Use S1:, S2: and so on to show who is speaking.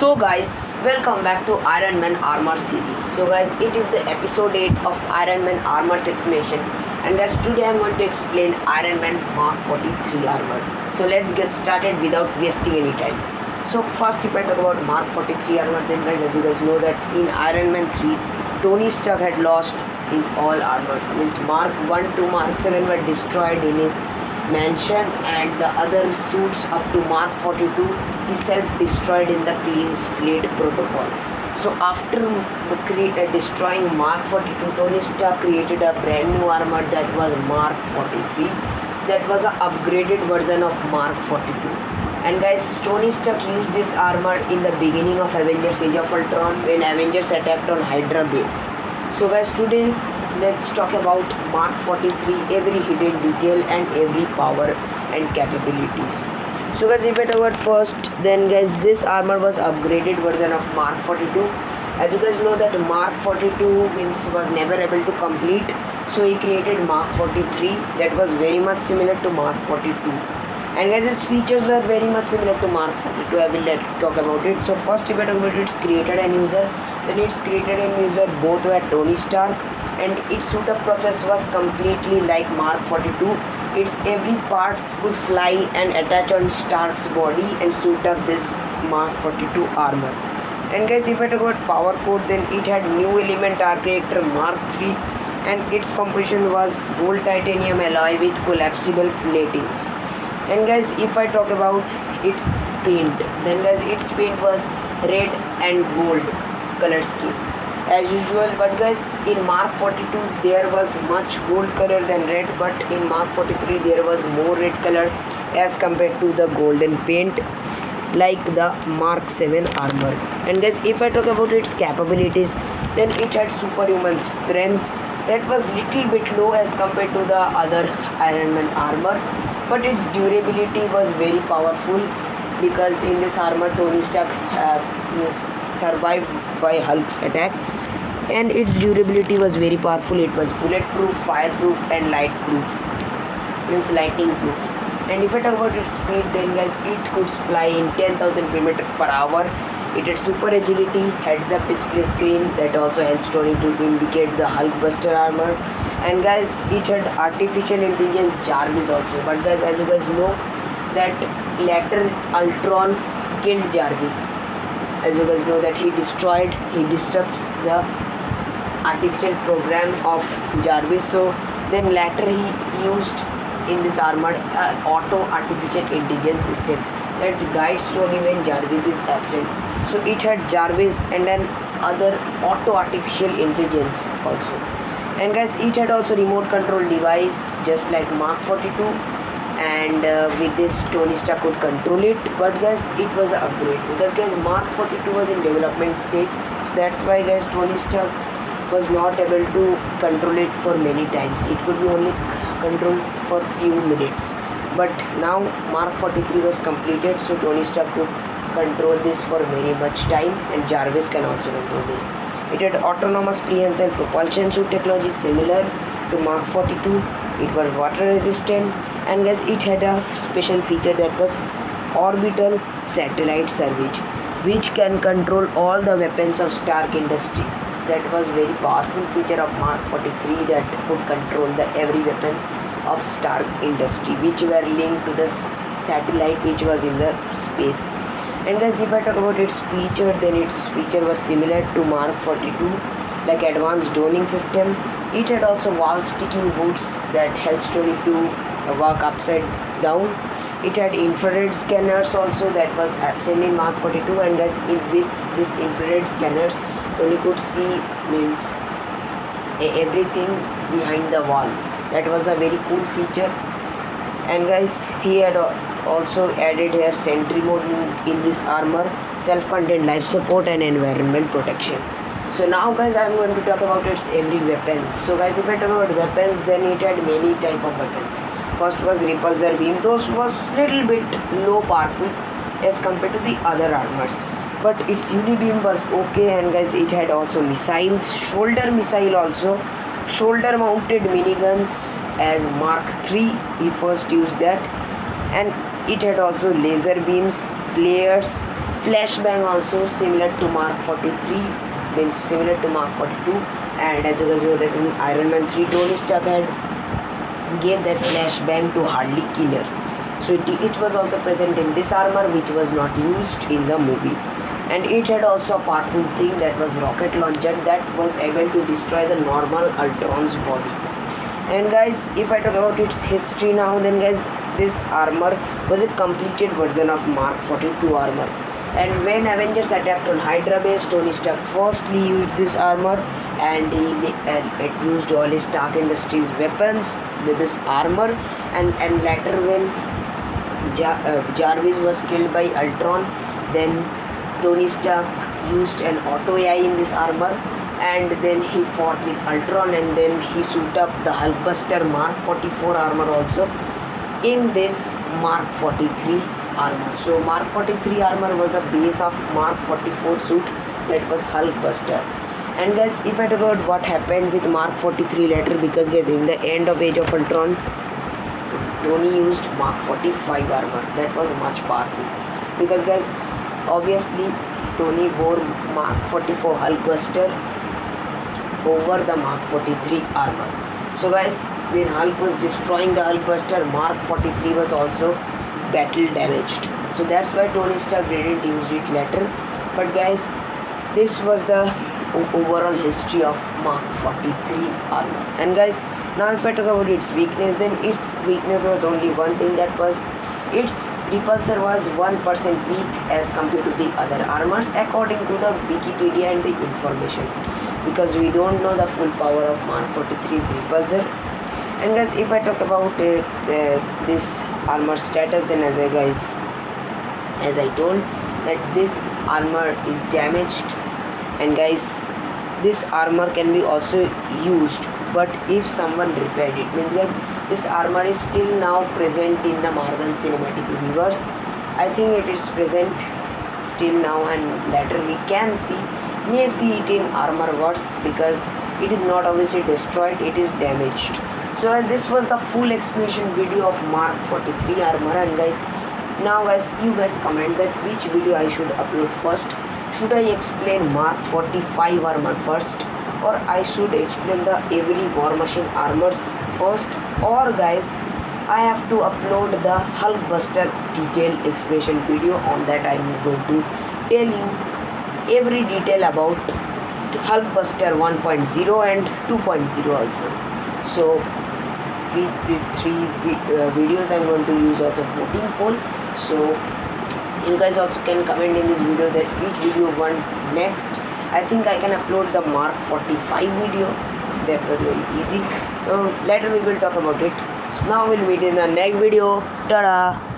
S1: So guys, welcome back to Iron Man Armor series. So guys, it is the episode 8 of Iron Man Armor's explanation. And guys, today I'm going to explain Iron Man Mark 43 armor. So let's get started without wasting any time. So first, if I talk about Mark 43 armor, then guys, as you guys know that in Iron Man 3, Tony Stark had lost his all armors. Means Mark 1 to Mark 7 were destroyed in his mansion, and the other suits up to Mark 42 he self-destroyed in the clean slate protocol. So after destroying Mark 42, Tony Stark created a brand new armor that was Mark 43. That was an upgraded version of Mark 42. And guys, Tony Stark used this armor in the beginning of Avengers Age of Ultron when Avengers attacked on Hydra base. So guys, today let's talk about Mark 43, every hidden detail and every power and capabilities. So guys, if I talk about first, then guys, this armor was upgraded version of Mark 42. As you guys know that Mark 42 was never able to complete, so he created Mark 43 that was very much similar to Mark 42. And guys, its features were very much similar to Mark 42. I will talk about it. So first, if I talk about its creator and user, then its creator and user both were Tony Stark, and its suit-up process was completely like Mark 42. Its every parts could fly and attach on Stark's body and suit up this Mark 42 armor. And guys, if I talk about power code, then it had new element architecture Mark 3, and its composition was gold titanium alloy with collapsible platings. And guys, if I talk about its paint, then guys, its paint was red and gold color scheme as usual. But guys, in Mark 42 there was much gold color than red, but in Mark 43 there was more red color as compared to the golden paint like the Mark 7 armor. And guys, if I talk about its capabilities, then it had superhuman strength that was little bit low as compared to the other Iron Man armor, but its durability was very powerful because in this armor Tony Stark survived by Hulk's attack, and its durability was very powerful. It was bulletproof, fireproof and means lightning proof. And if I talk about its speed, then guys, it could fly in 10,000 km/h. It had super agility, heads-up display screen that also helps Tony to indicate the Hulkbuster armor. And guys, it had artificial intelligence Jarvis also. But guys, as you guys know that later Ultron killed Jarvis. As you guys know that he disrupts the artificial program of Jarvis. So then later he used in this armor auto artificial intelligence system that guides Tony when Jarvis is absent. So it had Jarvis and then other auto artificial intelligence also. And guys, it had also remote control device just like Mark 42, and with this Tony Stark could control it. But guys, it was an upgrade because guys, Mark 42 was in development stage, so that's why guys, Tony Stark was not able to control it for many times. It could be only controlled for few minutes. But now Mark 43 was completed, so Tony Stark could control this for very much time, and Jarvis can also control this. It had autonomous prehensile propulsion suit technology similar to Mark 42. It was water resistant, and guys, it had a special feature that was orbital satellite salvage, which can control all the weapons of Stark Industries. That was very powerful feature of Mark 43 that could control the every weapons of Stark Industry, which were linked to the satellite which was in the space. And guys, if I talk about its feature, then its feature was similar to Mark 42, like advanced donning system. It had also wall sticking boots that helps Tony to walk upside down. It had infrared scanners also that was absent in Mark 42, and guys, with this infrared scanners, Tony could see everything behind the wall. That was a very cool feature. And guys, he had also added here sentry mode in this armor, self-contained life support and environment protection. So now guys, I am going to talk about its every weapons. So guys, if I talk about weapons, then it had many type of weapons. First was repulsor beam. Those was little bit low powerful as compared to the other armors, but its UD beam was okay. And guys, it had also missiles, shoulder missile also, shoulder mounted miniguns as Mark 3 he first used that. And it had also laser beams, flares, flashbang also similar to Mark 43, means similar to Mark 42. And as you guys know that in Iron Man 3, Tony Stark had gave that flashbang to Harley Killer. So it was also present in this armor, which was not used in the movie. And it had also a powerful thing, that was rocket launcher, that was able to destroy the normal Ultron's body. And guys, if I talk about its history now, then guys, this armor was a completed version of Mark 42 armor. And when Avengers attacked on Hydra base, Tony Stark firstly used this armor, and it used all his Stark Industries weapons with this armor. And later when Jarvis was killed by Ultron, then Tony Stark used an auto AI in this armor, and then he fought with Ultron, and then he suited up the Hulkbuster Mark 44 armor also in this Mark 43 armor. So Mark 43 armor was a base of Mark 44 suit, that was Hulkbuster. And guys, if I talk about what happened with Mark 43 later, because guys, in the end of Age of Ultron, Tony used Mark 45 armor, that was much powerful, because guys, obviously Tony wore Mark 44 Hulkbuster over the Mark 43 armor. So guys, when Hulk was destroying the Hulkbuster, Mark 43 was also battle damaged. So that's why Tony Stark didn't use it later. But guys, this was the overall history of Mark 43 armor. And guys, now if I talk about its weakness, then its weakness was only one thing, that was its repulsor was 1% weak as compared to the other armors, according to the Wikipedia and the information, because we don't know the full power of Mark 43's repulsor. And guys, if I talk about this armor status, then as I told that this armor is damaged. And guys, this armor can be also used, but if someone repaired it, means guys, this armor is still now present in the Marvel Cinematic Universe. I think it is present still now, and later we may see it in Armorverse, because it is not obviously destroyed, it is damaged. So as this was the full explanation video of Mark 43 armor. And guys, now guys, you guys comment that which video I should upload first. Should I explain Mark 45 armor first, or I should explain the every War Machine armors first, or guys, I have to upload the Hulkbuster detailed explanation video? On that I am going to tell you every detail about Hulkbuster 1.0 and 2.0 also. So with these three videos I am going to use also voting poll. So you guys also can comment in this video that which video you want next. I think I can upload the Mark 45 video, that was very easy. Later we will talk about it. So now we'll meet in the next video. Ta-da!